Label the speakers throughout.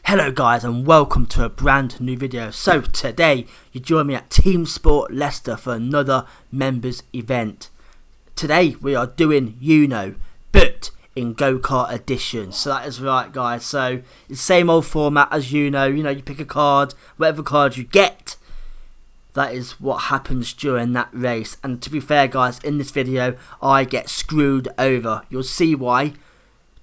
Speaker 1: Hello guys and welcome to a brand new video. So today you join me at Teamsport Leicester for another members event. Today we are doing Uno but in go-kart edition. So that is right guys, so it's the same old format as Uno. You pick a card, whatever card you get, that is what happens during that race. And to be fair guys, in this video I get screwed over. You'll see why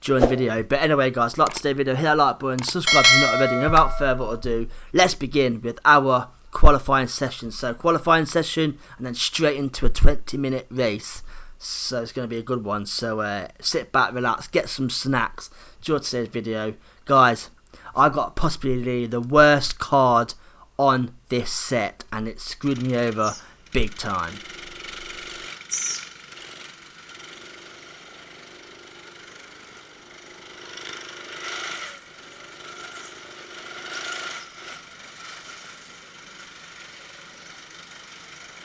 Speaker 1: during the video. But anyway guys, like today's video, hit that like button, subscribe if you're not already, and without further ado, let's begin with our qualifying session. So qualifying session and then straight into a 20-minute race. So it's going to be a good one. So sit back, relax, get some snacks during today's video. Guys, I got possibly the worst card on this set and it screwed me over big time.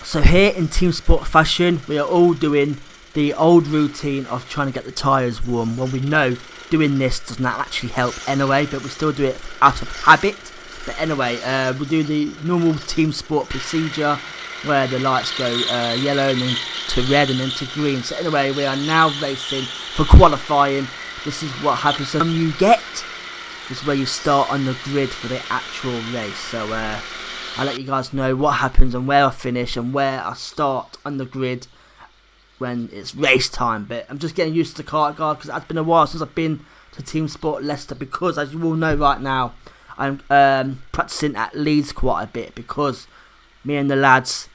Speaker 1: So here in Teamsport fashion, we are all doing the old routine of trying to get the tyres warm, when we know doing this does not actually help anyway, but we still do it out of habit. But anyway, we'll do the normal Teamsport procedure where the lights go yellow and then to red and then to green. So anyway, we are now racing for qualifying. This is what happens. So you get, this is where you start on the grid for the actual race. So I'll let you guys know what happens and where I finish and where I start on the grid when it's race time. But I'm just getting used to the kart guard because it's been a while since I've been to Teamsport Leicester, because as you all know right now, I'm practicing at Leeds quite a bit because me and the lads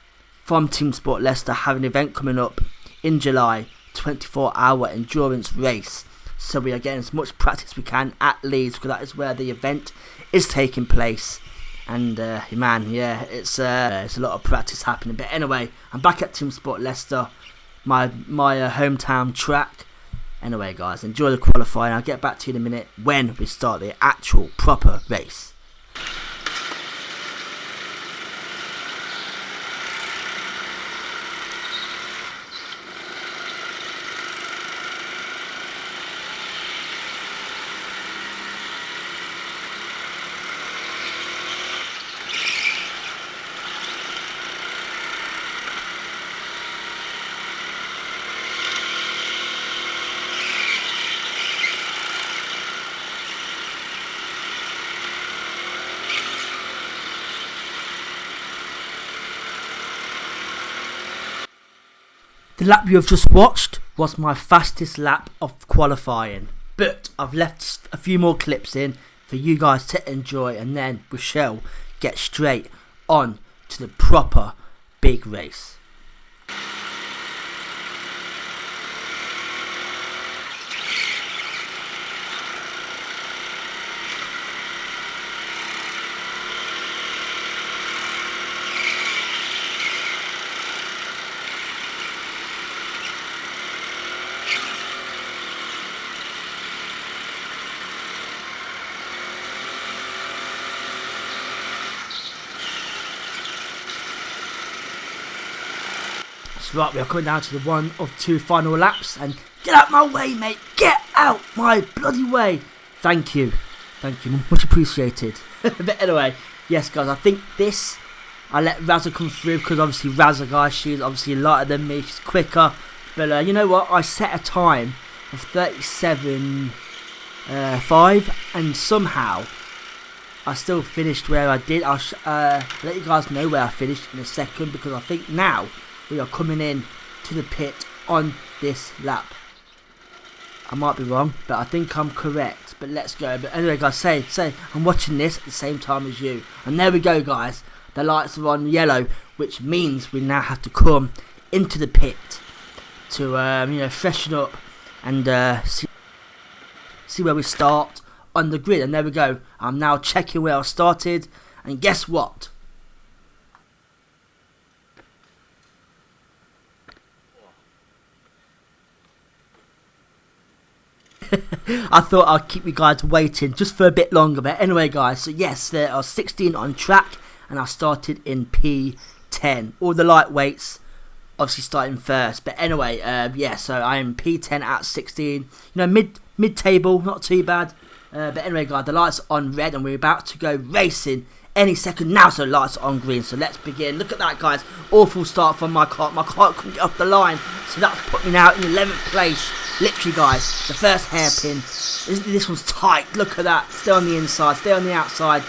Speaker 1: from Teamsport Leicester have an event coming up in July, 24-hour endurance race. So we are getting as much practice as we can at Leeds because that is where the event is taking place. And man, yeah, it's a lot of practice happening. But anyway, I'm back at Teamsport Leicester, my hometown track. Anyway guys, enjoy the qualifying. I'll get back to you in a minute when we start the actual proper race. The lap you have just watched was my fastest lap of qualifying, but I've left a few more clips in for you guys to enjoy, and then we shall get straight on to the proper big race. Right, we are coming down to the one of two final laps, and get out my way, mate, get out my bloody way. Thank you, much appreciated. But anyway, yes guys, I think this, I let Razza come through because obviously Razza guys, she's obviously lighter than me, she's quicker. But you know what, I set a time of 37.5 and somehow I still finished where I did. I'll let you guys know where I finished in a second, because I think now we are coming in to the pit on this lap. I might be wrong, but I think I'm correct. But let's go. But anyway guys, say I'm watching this at the same time as you. And there we go guys. The lights are on yellow, which means we now have to come into the pit to freshen up and see where we start on the grid. And there we go. I'm now checking where I started, and guess what? I thought I'd keep you guys waiting just for a bit longer. But anyway guys, so yes, there are 16 on track and I started in P10. All the lightweights obviously starting first. But anyway, yeah, so I'm P10 at 16. Mid-table, not too bad. But anyway, guys, the lights are on red and we're about to go racing any second now. So lights are on green. So let's begin. Look at that, guys. Awful start from my kart. My kart couldn't get off the line. So that's put me now in 11th place. Literally, guys, the first hairpin. This one's tight. Look at that. Stay on the inside. Stay on the outside.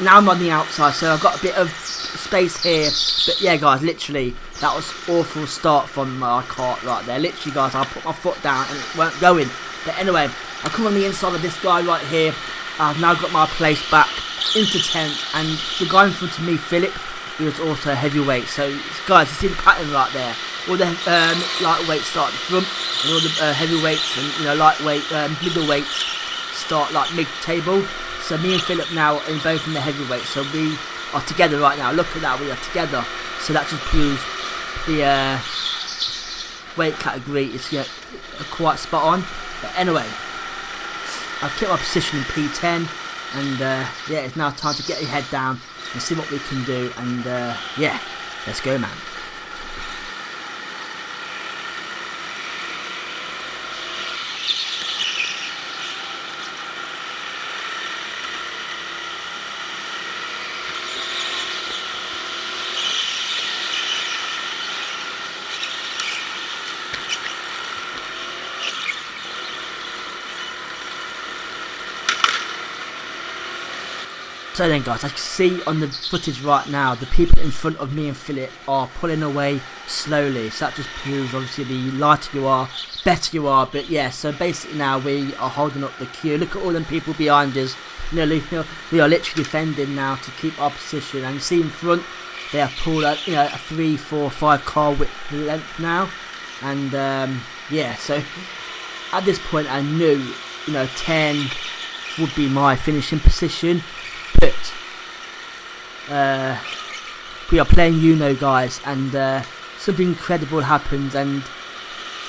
Speaker 1: Now I'm on the outside. So I've got a bit of space here. But yeah, guys, literally, that was awful start from my kart right there. Literally, guys, I put my foot down and it weren't going. But anyway, I come on the inside of this guy right here. I've now got my place back into 10th, and the guy in front of me, Philip, he was also a heavyweight. So guys, you see the pattern right there. All the lightweights start at the front, and all the heavyweights and lightweight, middleweights start like mid-table. So me and Philip now are both in the heavyweight. So we are together right now. Look at that, we are together. So that just proves the weight category is quite spot on. But anyway, I've kept my position in P10, and yeah, it's now time to get your head down and see what we can do, and yeah, let's go, man. So then, guys, I can see on the footage right now, the people in front of me and Philip are pulling away slowly. So that just proves, obviously, the lighter you are, better you are. But yeah, so basically now we are holding up the queue. Look at all them people behind us. We are literally defending now to keep our position. And you see in front, they have pulled a 3, 4, 5 car width length now. And yeah, so at this point I knew 10 would be my finishing position. But we are playing guys, and something incredible happens, and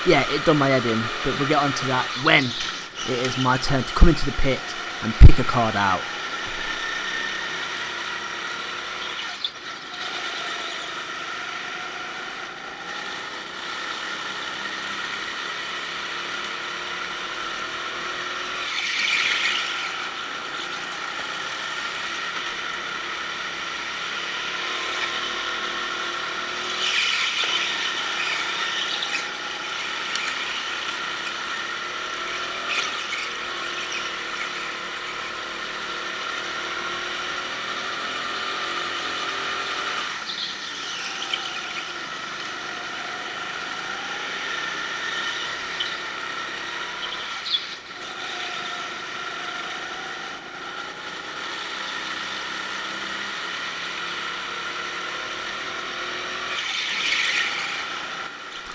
Speaker 1: yeah, it done my head in. But we'll get onto that when it is my turn to come into the pit and pick a card out.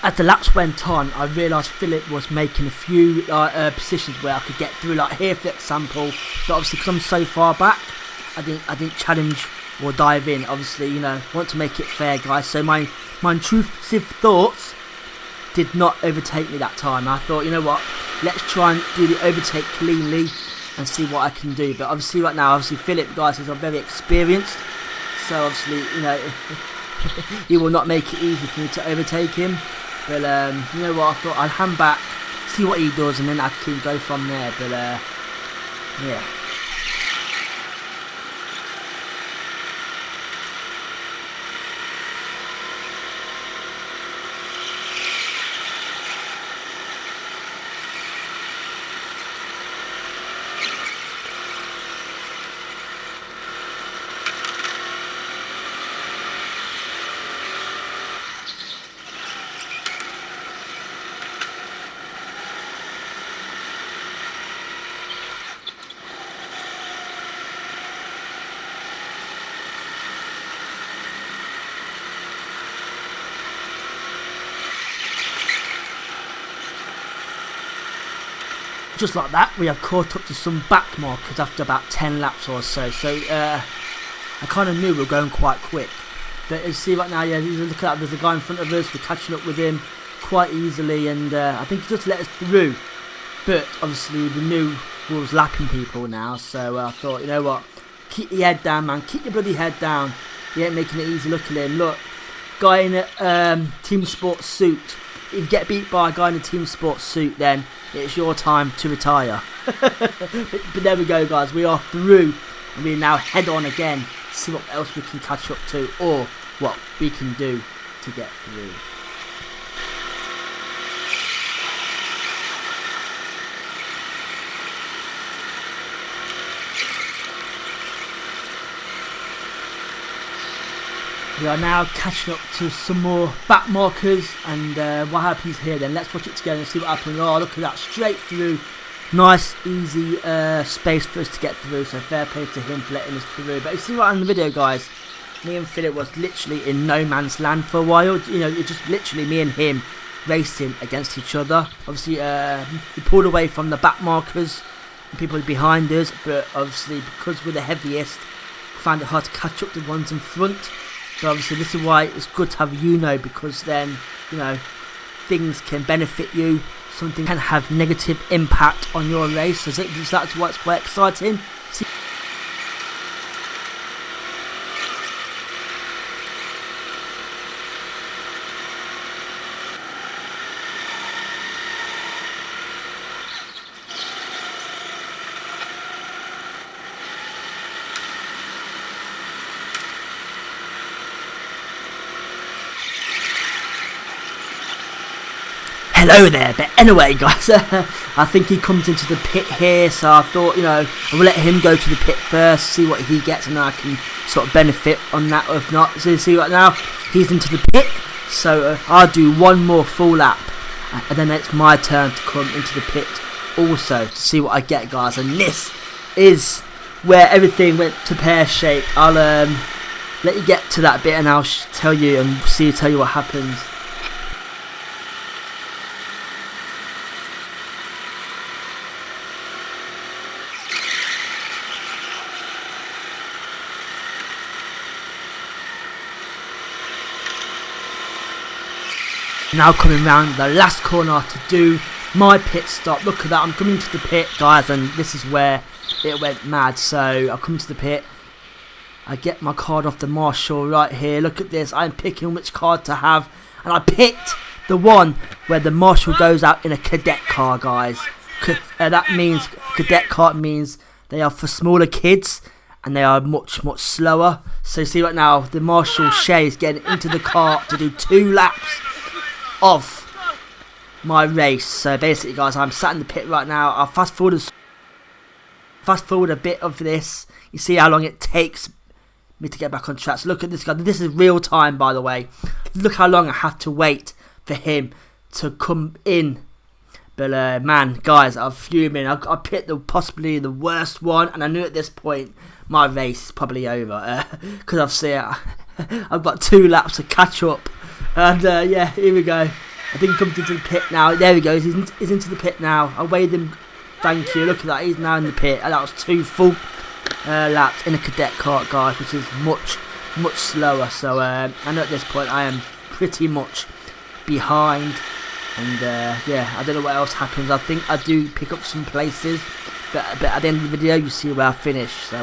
Speaker 1: As the laps went on, I realised Philip was making a few positions where I could get through, like here for example. But obviously, because I'm so far back, I didn't challenge or dive in. Obviously, want to make it fair, guys. So my intrusive thoughts did not overtake me that time. I thought, you know what, let's try and do the overtake cleanly and see what I can do. But obviously, right now, Philip, guys, is very experienced. So obviously, he will not make it easy for me to overtake him. But you know what, I thought I'd hand back, see what he does, and then I can go from there. But yeah. Just like that, we have caught up to some back markers after about 10 laps or so. So I kind of knew we were going quite quick. But as you see right now, yeah, look at that, there's a guy in front of us. We're catching up with him quite easily, and I think he just let us through. But obviously we knew we was lapping people now, so I thought, you know what, keep your head down, man. Keep your bloody head down. He ain't making it easy. Look at him. Look, guy in a Teamsport suit. If you get beat by a guy in a Teamsport suit, then it's your time to retire. But there we go, guys, we are through, and we now head on again, see what else we can catch up to, or what we can do to get through. We are now catching up to some more back markers, and what happens here then, let's watch it together and see what happens. Oh, look at that, straight through, nice easy space for us to get through, so fair play to him for letting us through. But you see what in the video, guys, me and Philip was literally in no man's land for a while. You know, it's just literally me and him racing against each other. Obviously we pulled away from the back markers and people behind us, but obviously because we're the heaviest, we found it hard to catch up to the ones in front. But obviously this is why it's good to have because then, you know, things can benefit you, something can have negative impact on your race, so that's what's quite exciting. Hello there, but anyway, guys, I think he comes into the pit here, so I thought, you know, I will let him go to the pit first, see what he gets, and then I can sort of benefit on that, or if not. So you see right now, he's into the pit, so I'll do one more full lap, and then it's my turn to come into the pit also, to see what I get, guys, and this is where everything went to pear-shaped. I'll let you get to that bit, and I'll tell you what happens. Now coming round the last corner to do my pit stop. Look at that, I'm coming to the pit, guys, and this is where it went mad. So I come to the pit, I get my card off the marshal right here. Look at this, I'm picking which card to have, and I picked the one where the marshal goes out in a cadet car, guys. That means cadet car means they are for smaller kids and they are much slower. So you see right now, the marshal Shay is getting into the car to do 2 laps of my race. So basically, guys, I'm sat in the pit right now. I'll fast forward a bit of this. You see how long it takes me to get back on track. So look at this, guy. This is real time, by the way. Look how long I had to wait for him to come in. But man, guys, I'm fuming. I picked possibly the worst one, and I knew at this point my race is probably over because I've got 2 laps to catch up. And yeah, here we go. I think he comes into the pit now. There he goes. He's into the pit now. I weighed him. Thank you. Look at that. He's now in the pit. And that was 2 full laps in a cadet kart, guys, which is much slower. So I know at this point I am pretty much behind. And yeah, I don't know what else happens. I think I do pick up some places, but at the end of the video you see where I finish. So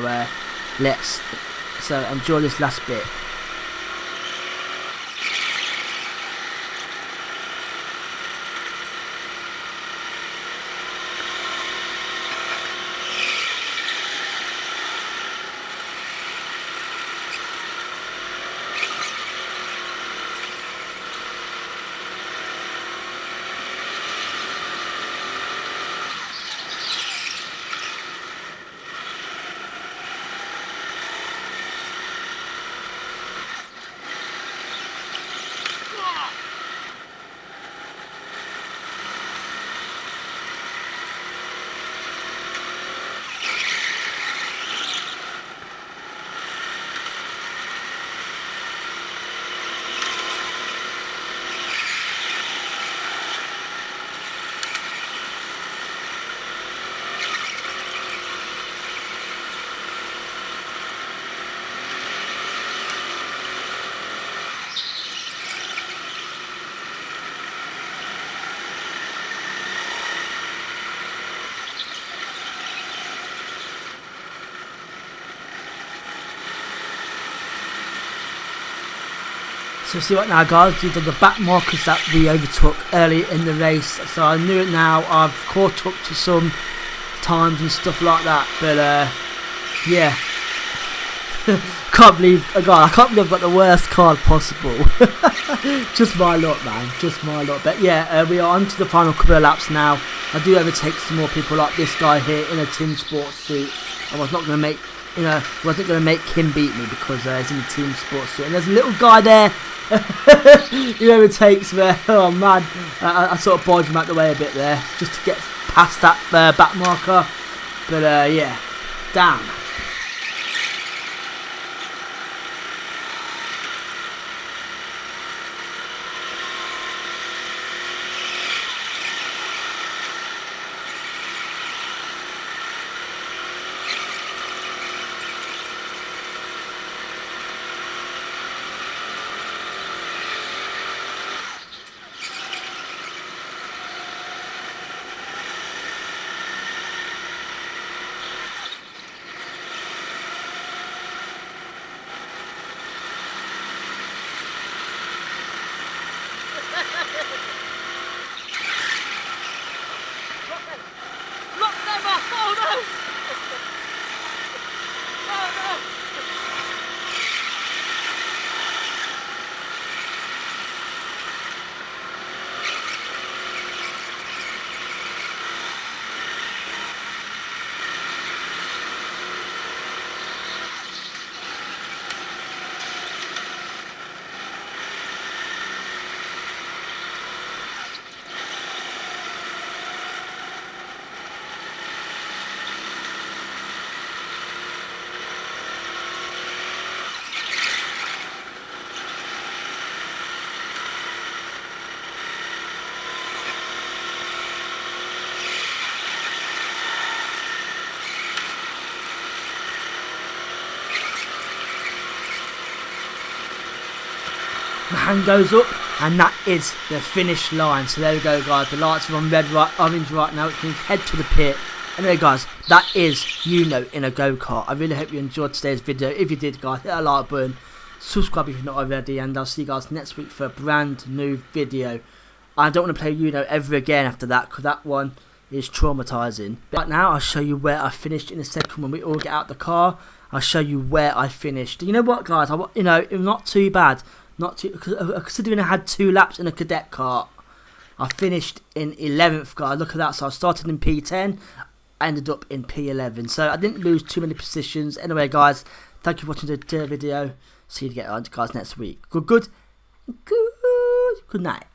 Speaker 1: let's enjoy this last bit. So see what now, guys, these are the back markers that we overtook early in the race. So I knew it now. I've caught up to some times and stuff like that. But yeah, can't believe, God, I can't believe I've got the worst card possible. Just my luck, man. Just my luck. But yeah, we are on to the final couple of laps now. I do overtake some more people like this guy here in a Teamsport suit. I was not going to make, wasn't going to make him beat me because he's in a Teamsport suit. And there's a little guy there who overtakes me. Oh man, I sort of barged him out the way a bit there just to get past that back marker. But yeah, damn. My hand goes up, and that is the finish line. So there we go, guys. The lights are on red, orange right now, which means head to the pit. Anyway, guys, that is in a go-kart. I really hope you enjoyed today's video. If you did, guys, hit that like button, subscribe if you're not already, and I'll see you guys next week for a brand new video. I don't want to play ever again after that, because that one is traumatizing. But right now, I'll show you where I finished in a second when we all get out the car. I'll show you where I finished. You know what, guys? It was not too bad. Not too, considering I had 2 laps in a cadet kart. I finished in 11th, guys. Look at that. So I started in P10, I ended up in P11. So I didn't lose too many positions. Anyway, guys, thank you for watching the video. See you guys next week. Good night.